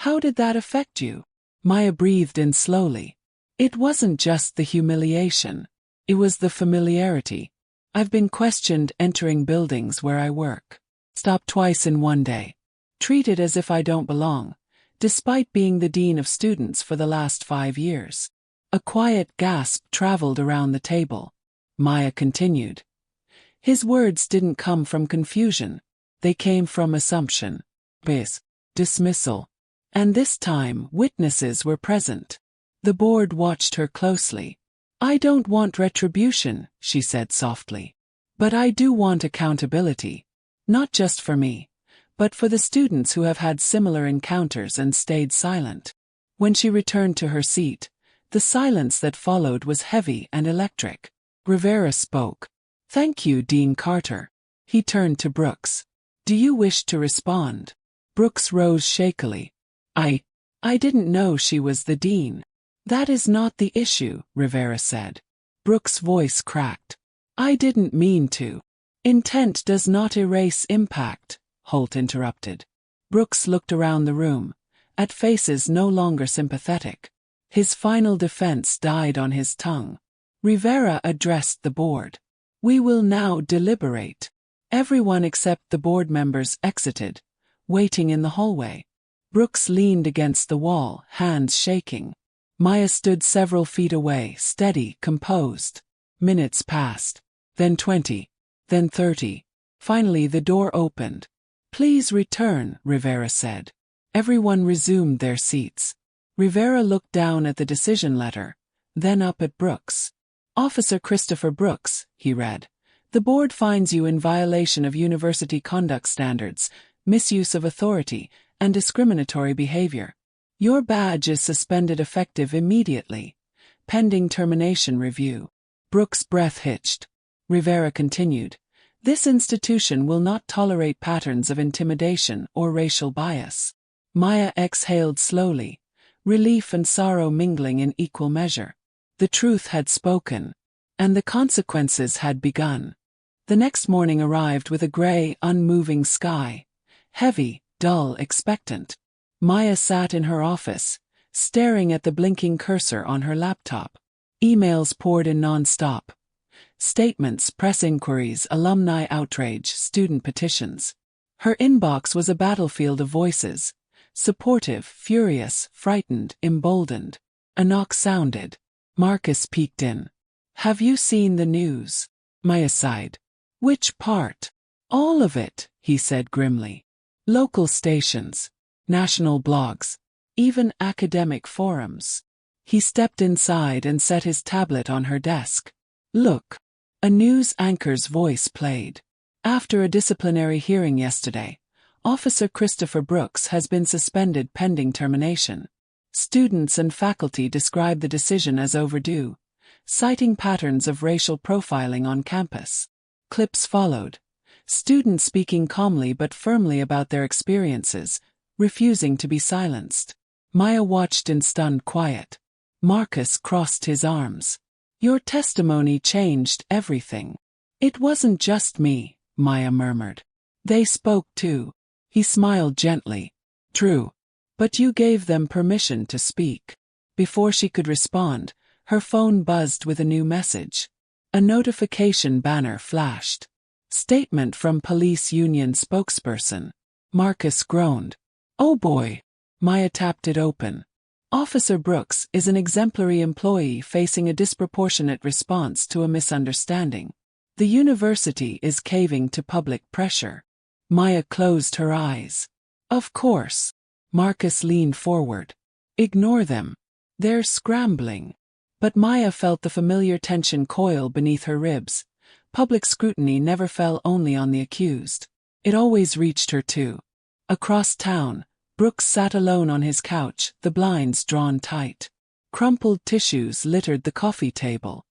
"How did that affect you?" Maya breathed in slowly. "It wasn't just the humiliation. It was the familiarity. I've been questioned entering buildings where I work. Stopped twice in one day. Treated as if I don't belong, despite being the dean of students for the last 5 years." A quiet gasp traveled around the table. Maya continued. "His words didn't come from confusion. They came from assumption, bias, dismissal. And this time, witnesses were present." The board watched her closely. "I don't want retribution," she said softly. "But I do want accountability. Not just for me, but for the students who have had similar encounters and stayed silent." When she returned to her seat, the silence that followed was heavy and electric. Rivera spoke. "Thank you, Dean Carter." He turned to Brooks. "Do you wish to respond?" Brooks rose shakily. I didn't know she was the dean." "That is not the issue," Rivera said. Brooks' voice cracked. "I didn't mean to." "Intent does not erase impact," Holt interrupted. Brooks looked around the room, at faces no longer sympathetic. His final defense died on his tongue. Rivera addressed the board. "We will now deliberate." Everyone except the board members exited, waiting in the hallway. Brooks leaned against the wall, hands shaking. Maya stood several feet away, steady, composed. Minutes passed. Then 20. Then 30. Finally the door opened. "Please return," Rivera said. Everyone resumed their seats. Rivera looked down at the decision letter, then up at Brooks. "Officer Christopher Brooks," he read. "The board finds you in violation of university conduct standards, misuse of authority, and discriminatory behavior. Your badge is suspended effective immediately, pending termination review." Brooks' breath hitched. Rivera continued, "This institution will not tolerate patterns of intimidation or racial bias." Maya exhaled slowly, relief and sorrow mingling in equal measure. The truth had spoken, and the consequences had begun. The next morning arrived with a gray, unmoving sky. Heavy, dull, expectant. Maya sat in her office, staring at the blinking cursor on her laptop. Emails poured in non-stop. Statements, press inquiries, alumni outrage, student petitions. Her inbox was a battlefield of voices. Supportive, furious, frightened, emboldened. A knock sounded. Marcus peeked in. "Have you seen the news?" Maya sighed. "Which part?" "All of it," he said grimly. "Local stations, national blogs, even academic forums." He stepped inside and set his tablet on her desk. "Look." A news anchor's voice played. "After a disciplinary hearing yesterday, Officer Christopher Brooks has been suspended pending termination. Students and faculty describe the decision as overdue, citing patterns of racial profiling on campus." Clips followed. Students speaking calmly but firmly about their experiences, refusing to be silenced. Maya watched in stunned quiet. Marcus crossed his arms. Your testimony changed everything. It wasn't just me, Maya murmured. They spoke too. He smiled gently. True. But you gave them permission to speak. Before she could respond, her phone buzzed with a new message. A notification banner flashed. Statement from police union spokesperson. Marcus groaned. Oh boy. Maya tapped it open. Officer Brooks is an exemplary employee facing a disproportionate response to a misunderstanding. The university is caving to public pressure. Maya closed her eyes. Of course. Marcus leaned forward. Ignore them. They're scrambling. But Maya felt the familiar tension coil beneath her ribs. Public scrutiny never fell only on the accused. It always reached her too. Across town, Brooks sat alone on his couch, the blinds drawn tight. Crumpled tissues littered the coffee table.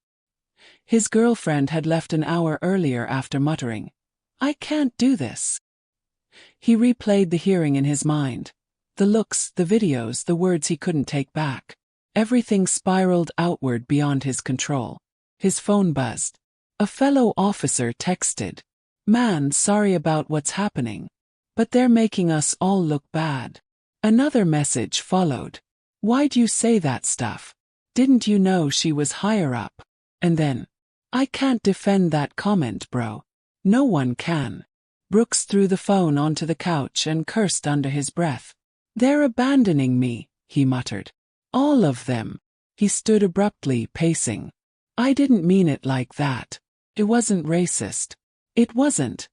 His girlfriend had left an hour earlier after muttering, "I can't do this." He replayed the hearing in his mind. The looks, the videos, the words he couldn't take back. Everything spiraled outward beyond his control. His phone buzzed. A fellow officer texted, "Man, sorry about what's happening. But they're making us all look bad." Another message followed. "Why'd you say that stuff? Didn't you know she was higher up?" And then, "I can't defend that comment, bro. No one can." Brooks threw the phone onto the couch and cursed under his breath. "They're abandoning me," he muttered. "All of them." He stood abruptly, pacing. "I didn't mean it like that. It wasn't racist. It wasn't."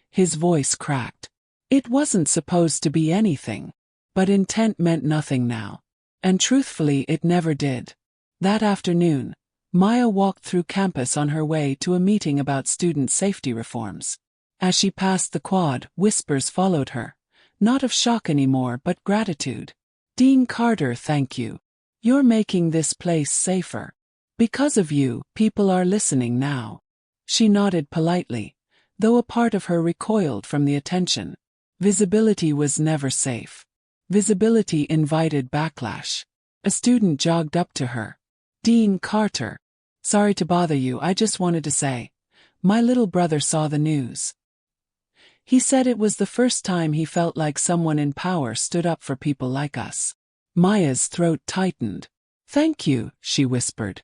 His voice cracked. "It wasn't supposed to be anything. But intent meant nothing now. And truthfully, it never did." That afternoon, Maya walked through campus on her way to a meeting about student safety reforms. As she passed the quad, whispers followed her. Not of shock anymore, but gratitude. "Dean Carter, thank you. You're making this place safer. Because of you, people are listening now." She nodded politely, though a part of her recoiled from the attention. Visibility was never safe. Visibility invited backlash. A student jogged up to her. "Dean Carter. Sorry to bother you, I just wanted to say, my little brother saw the news." He said it was the first time he felt like someone in power stood up for people like us. Maya's throat tightened. "Thank you," she whispered.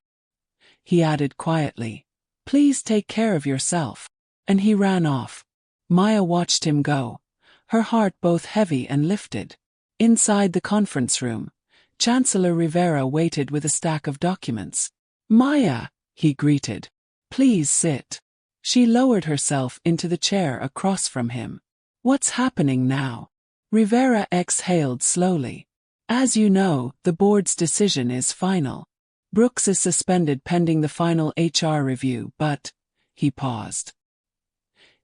He added quietly, "Please take care of yourself." And he ran off. Maya watched him go, her heart both heavy and lifted. Inside the conference room, Chancellor Rivera waited with a stack of documents. "Maya," he greeted. "Please sit." She lowered herself into the chair across from him. "What's happening now?" Rivera exhaled slowly. "As you know, the board's decision is final. Brooks is suspended pending the final HR review, but..." He paused.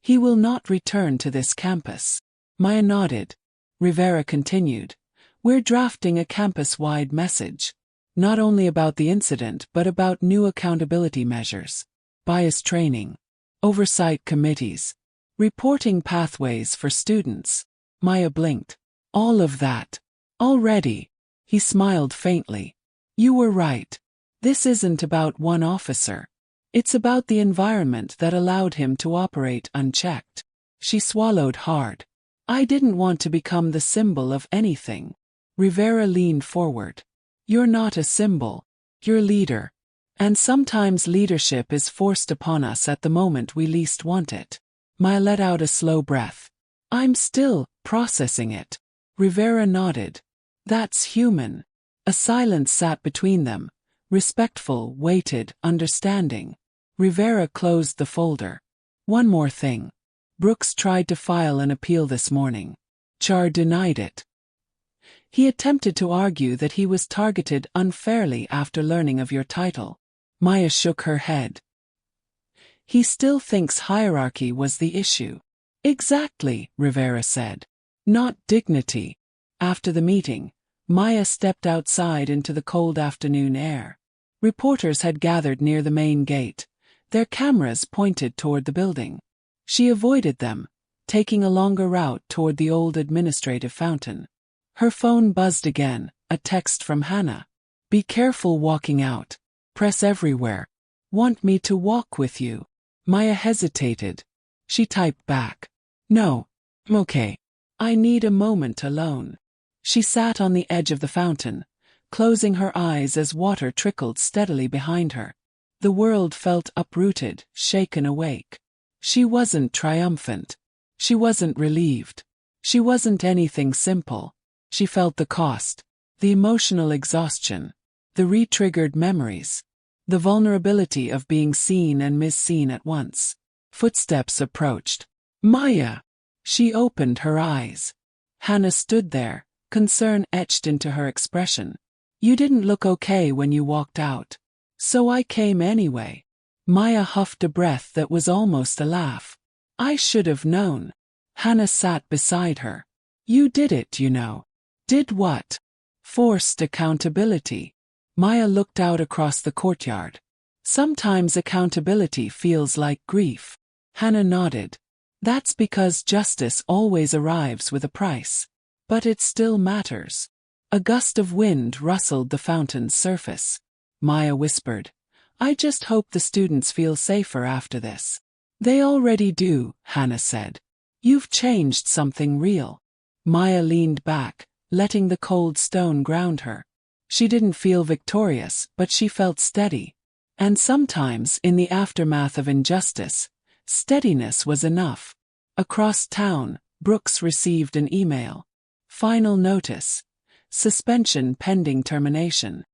"He will not return to this campus." Maya nodded. Rivera continued, "We're drafting a campus-wide message. Not only about the incident but about new accountability measures. Bias training. Oversight committees. Reporting pathways for students." Maya blinked. "All of that. Already." He smiled faintly. "You were right. This isn't about one officer. It's about the environment that allowed him to operate unchecked." She swallowed hard. "I didn't want to become the symbol of anything." Rivera leaned forward. "You're not a symbol. You're leader. And sometimes leadership is forced upon us at the moment we least want it." Maya let out a slow breath. "I'm still processing it." Rivera nodded. "That's human." A silence sat between them, respectful, weighted, understanding. Rivera closed the folder. "One more thing. Brooks tried to file an appeal this morning. Char denied it. He attempted to argue that he was targeted unfairly after learning of your title." Maya shook her head. "He still thinks hierarchy was the issue." "Exactly," Rivera said. "Not dignity." After the meeting, Maya stepped outside into the cold afternoon air. Reporters had gathered near the main gate, their cameras pointed toward the building. She avoided them, taking a longer route toward the old administrative fountain. Her phone buzzed again, a text from Hannah. Be careful walking out. Press everywhere. Want me to walk with you? Maya hesitated. She typed back. No. Okay. I need a moment alone. She sat on the edge of the fountain, closing her eyes as water trickled steadily behind her. The world felt uprooted, shaken awake. She wasn't triumphant. She wasn't relieved. She wasn't anything simple. She felt the cost, the emotional exhaustion, the re-triggered memories, the vulnerability of being seen and misseen at once. Footsteps approached. Maya! She opened her eyes. Hannah stood there, concern etched into her expression. You didn't look okay when you walked out. So I came anyway. Maya huffed a breath that was almost a laugh. I should have known. Hannah sat beside her. You did it, you know. Did what? Forced accountability. Maya looked out across the courtyard. Sometimes accountability feels like grief. Hannah nodded. That's because justice always arrives with a price. But it still matters. A gust of wind rustled the fountain's surface. Maya whispered, I just hope the students feel safer after this. They already do, Hannah said. You've changed something real. Maya leaned back, letting the cold stone ground her. She didn't feel victorious, but she felt steady. And sometimes, in the aftermath of injustice, steadiness was enough. Across town, Brooks received an email. Final notice. Suspension pending termination.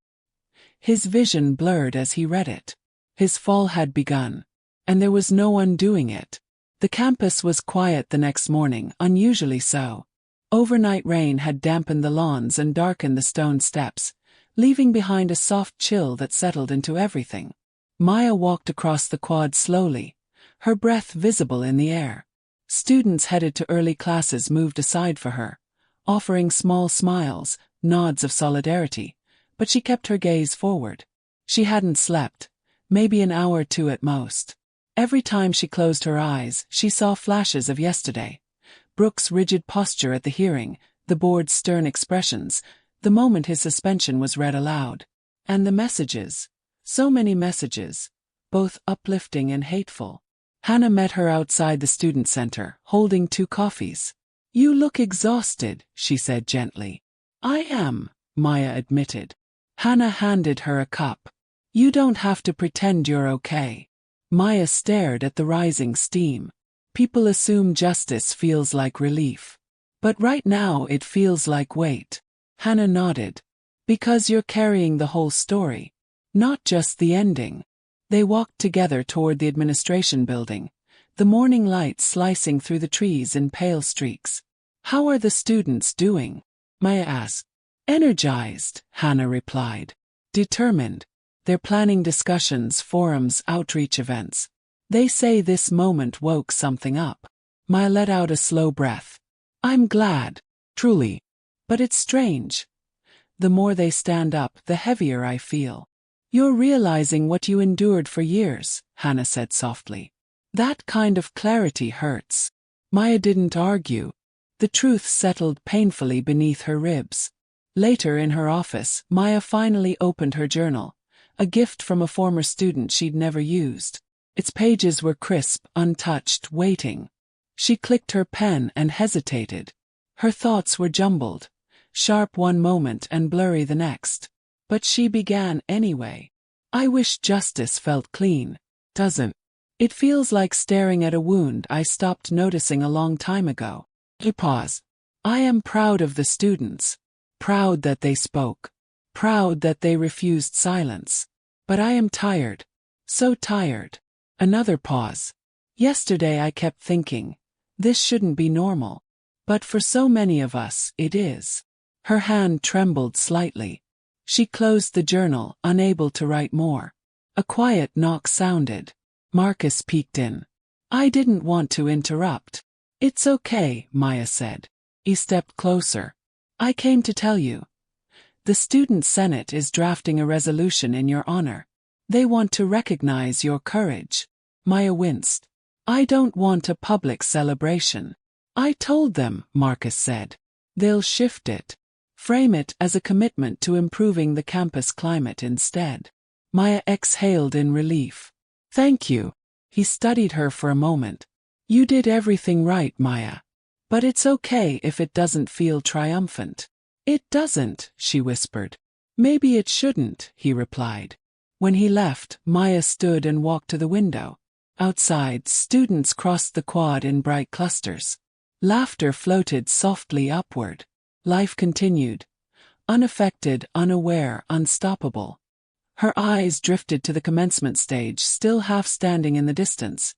His vision blurred as he read it. His fall had begun. And there was no undoing it. The campus was quiet the next morning, unusually so. Overnight rain had dampened the lawns and darkened the stone steps, leaving behind a soft chill that settled into everything. Maya walked across the quad slowly, her breath visible in the air. Students headed to early classes moved aside for her, offering small smiles, nods of solidarity, but she kept her gaze forward. She hadn't slept, maybe an hour or two at most. Every time she closed her eyes, she saw flashes of yesterday. Brooks' rigid posture at the hearing, the board's stern expressions, the moment his suspension was read aloud. And the messages. So many messages, both uplifting and hateful. Hannah met her outside the student center, holding 2 coffees. You look exhausted, she said gently. I am, Maya admitted. Hannah handed her a cup. You don't have to pretend you're okay. Maya stared at the rising steam. People assume justice feels like relief. But right now it feels like weight. Hannah nodded. Because you're carrying the whole story. Not just the ending. They walked together toward the administration building, the morning light slicing through the trees in pale streaks. How are the students doing? Maya asked. Energized, Hannah replied. Determined. They're planning discussions, forums, outreach events. They say this moment woke something up. Maya let out a slow breath. I'm glad. Truly. But it's strange. The more they stand up, the heavier I feel. You're realizing what you endured for years, Hannah said softly. That kind of clarity hurts. Maya didn't argue. The truth settled painfully beneath her ribs. Later in her office, Maya finally opened her journal, a gift from a former student she'd never used. Its pages were crisp, untouched, waiting. She clicked her pen and hesitated. Her thoughts were jumbled, sharp one moment and blurry the next. But she began anyway. I wish justice felt clean. Doesn't. It feels like staring at a wound I stopped noticing a long time ago. He paused. I am proud of the students. Proud that they spoke. Proud that they refused silence. But I am tired. So tired. Another pause. Yesterday I kept thinking, this shouldn't be normal. But for so many of us, it is. Her hand trembled slightly. She closed the journal, unable to write more. A quiet knock sounded. Marcus peeked in. I didn't want to interrupt. It's okay, Maya said. He stepped closer. I came to tell you. The Student Senate is drafting a resolution in your honor. They want to recognize your courage. Maya winced. I don't want a public celebration. I told them, Marcus said. They'll shift it. Frame it as a commitment to improving the campus climate instead. Maya exhaled in relief. Thank you. He studied her for a moment. You did everything right, Maya. But it's okay if it doesn't feel triumphant. It doesn't, she whispered. Maybe it shouldn't, he replied. When he left, Maya stood and walked to the window. Outside, students crossed the quad in bright clusters. Laughter floated softly upward. Life continued. Unaffected, unaware, unstoppable. Her eyes drifted to the commencement stage, still half standing in the distance.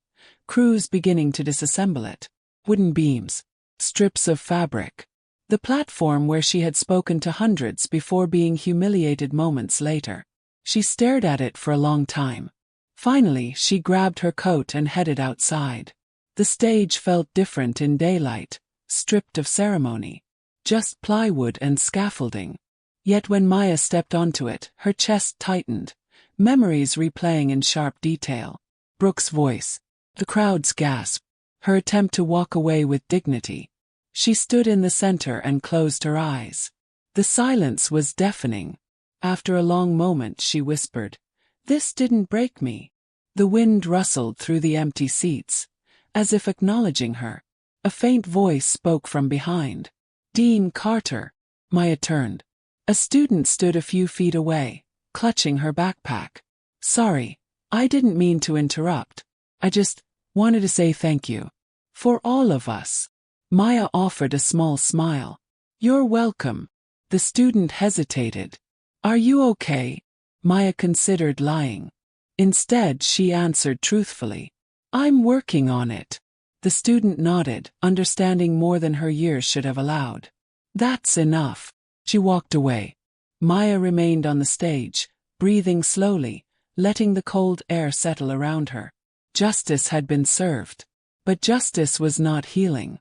Crews beginning to disassemble it. Wooden beams. Strips of fabric. The platform where she had spoken to hundreds before being humiliated moments later. She stared at it for a long time. Finally, she grabbed her coat and headed outside. The stage felt different in daylight, stripped of ceremony. Just plywood and scaffolding. Yet when Maya stepped onto it, her chest tightened, memories replaying in sharp detail. Brooke's voice. The crowd's gasp. Her attempt to walk away with dignity. She stood in the center and closed her eyes. The silence was deafening. After a long moment she whispered, "This didn't break me." The wind rustled through the empty seats, as if acknowledging her. A faint voice spoke from behind. "Dean Carter." Maya turned. A student stood a few feet away, clutching her backpack. "Sorry, I didn't mean to interrupt. I just wanted to say thank you. For all of us." Maya offered a small smile. "You're welcome." The student hesitated. "Are you okay?" Maya considered lying. Instead, she answered truthfully. "I'm working on it." The student nodded, understanding more than her years should have allowed. "That's enough." She walked away. Maya remained on the stage, breathing slowly, letting the cold air settle around her. Justice had been served. But justice was not healing.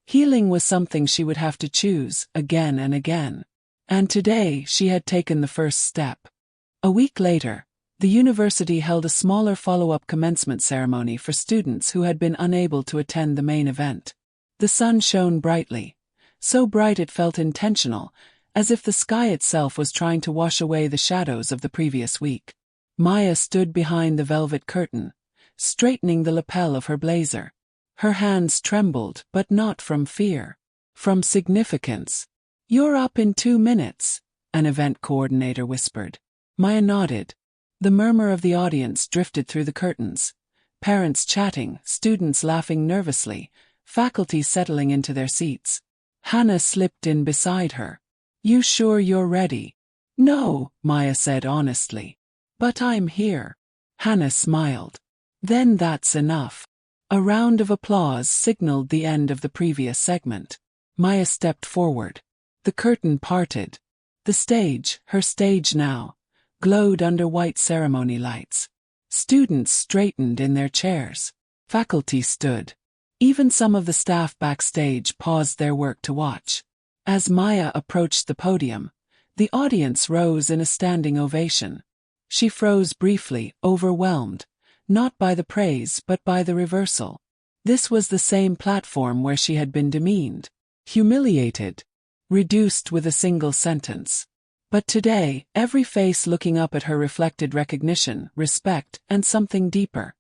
Healing was something she would have to choose, again and again. And today she had taken the first step. A week later, the university held a smaller follow-up commencement ceremony for students who had been unable to attend the main event. The sun shone brightly, so bright it felt intentional, as if the sky itself was trying to wash away the shadows of the previous week. Maya stood behind the velvet curtain, straightening the lapel of her blazer. Her hands trembled, but not from fear. From significance. "You're up in 2 minutes," an event coordinator whispered. Maya nodded. The murmur of the audience drifted through the curtains. Parents chatting, students laughing nervously, faculty settling into their seats. Hannah slipped in beside her. "You sure you're ready?" "No," Maya said honestly. "But I'm here." Hannah smiled. "Then that's enough." A round of applause signaled the end of the previous segment. Maya stepped forward. The curtain parted. The stage, her stage now, glowed under white ceremony lights. Students straightened in their chairs. Faculty stood. Even some of the staff backstage paused their work to watch. As Maya approached the podium, the audience rose in a standing ovation. She froze briefly, overwhelmed, not by the praise but by the reversal. This was the same platform where she had been demeaned, humiliated, reduced with a single sentence. But today, every face looking up at her reflected recognition, respect, and something deeper.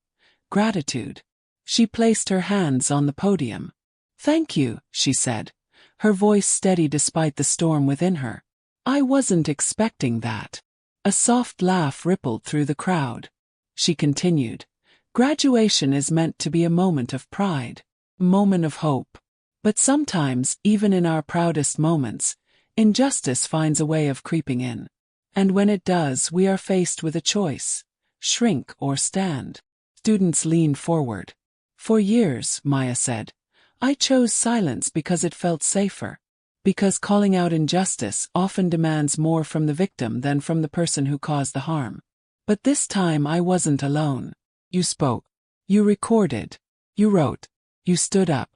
Gratitude. She placed her hands on the podium. "Thank you," she said, her voice steady despite the storm within her. "I wasn't expecting that." A soft laugh rippled through the crowd. She continued, "Graduation is meant to be a moment of pride, a moment of hope. But sometimes, even in our proudest moments, injustice finds a way of creeping in. And when it does, we are faced with a choice: shrink or stand." Students leaned forward. "For years," Maya said, "I chose silence because it felt safer. Because calling out injustice often demands more from the victim than from the person who caused the harm. But this time I wasn't alone. You spoke. You recorded. You wrote. You stood up.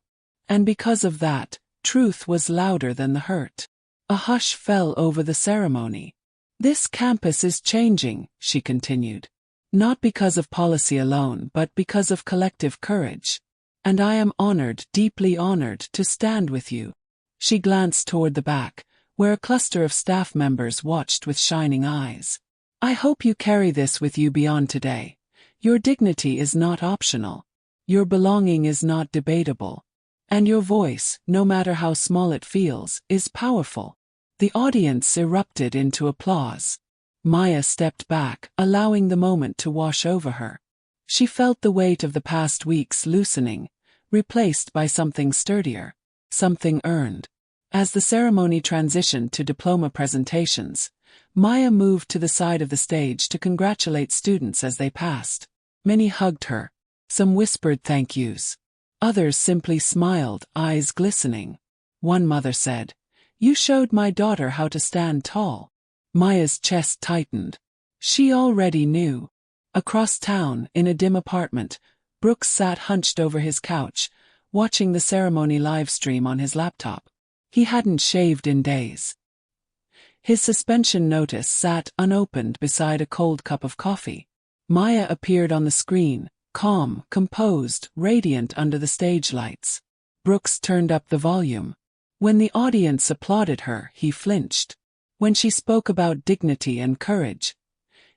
And because of that, truth was louder than the hurt." A hush fell over the ceremony. "This campus is changing," she continued. "Not because of policy alone, but because of collective courage. And I am honored, deeply honored, to stand with you." She glanced toward the back, where a cluster of staff members watched with shining eyes. I hope you carry this with you beyond today. Your dignity is not optional. Your belonging is not debatable. And your voice, no matter how small it feels, is powerful. The audience erupted into applause. Maya stepped back, allowing the moment to wash over her. She felt the weight of the past weeks loosening, replaced by something sturdier, something earned. As the ceremony transitioned to diploma presentations, Maya moved to the side of the stage to congratulate students as they passed. Many hugged her. Some whispered thank yous. Others simply smiled, eyes glistening. One mother said, "You showed my daughter how to stand tall." Maya's chest tightened. She already knew. Across town, in a dim apartment, Brooks sat hunched over his couch, watching the ceremony live stream on his laptop. He hadn't shaved in days. His suspension notice sat unopened beside a cold cup of coffee. Maya appeared on the screen, calm, composed, radiant under the stage lights. Brooks turned up the volume. When the audience applauded her, he flinched. When she spoke about dignity and courage,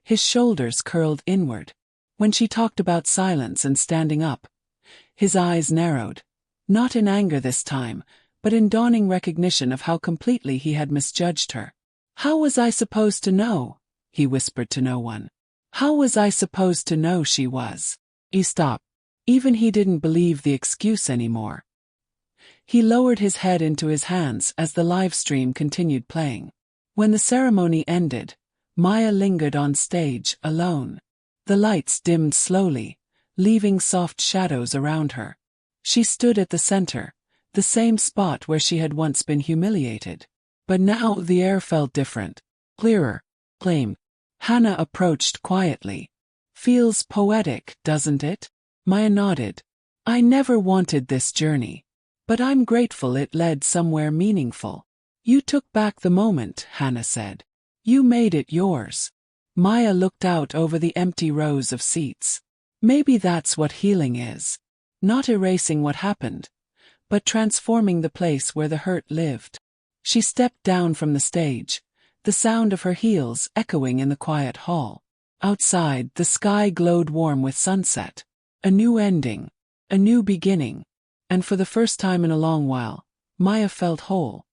his shoulders curled inward. When she talked about silence and standing up, his eyes narrowed. Not in anger this time, but in dawning recognition of how completely he had misjudged her. "How was I supposed to know?" he whispered to no one. "How was I supposed to know she was?" He stopped. Even he didn't believe the excuse anymore. He lowered his head into his hands as the live stream continued playing. When the ceremony ended, Maya lingered on stage, alone. The lights dimmed slowly, leaving soft shadows around her. She stood at the center, the same spot where she had once been humiliated. But now the air felt different, clearer, claimed. Hannah approached quietly. "Feels poetic, doesn't it?" Maya nodded. "I never wanted this journey. But I'm grateful it led somewhere meaningful." "You took back the moment," Hannah said. "You made it yours." Maya looked out over the empty rows of seats. Maybe that's what healing is. Not erasing what happened, but transforming the place where the hurt lived. She stepped down from the stage, the sound of her heels echoing in the quiet hall. Outside, the sky glowed warm with sunset. A new ending, a new beginning, and for the first time in a long while, Maya felt whole.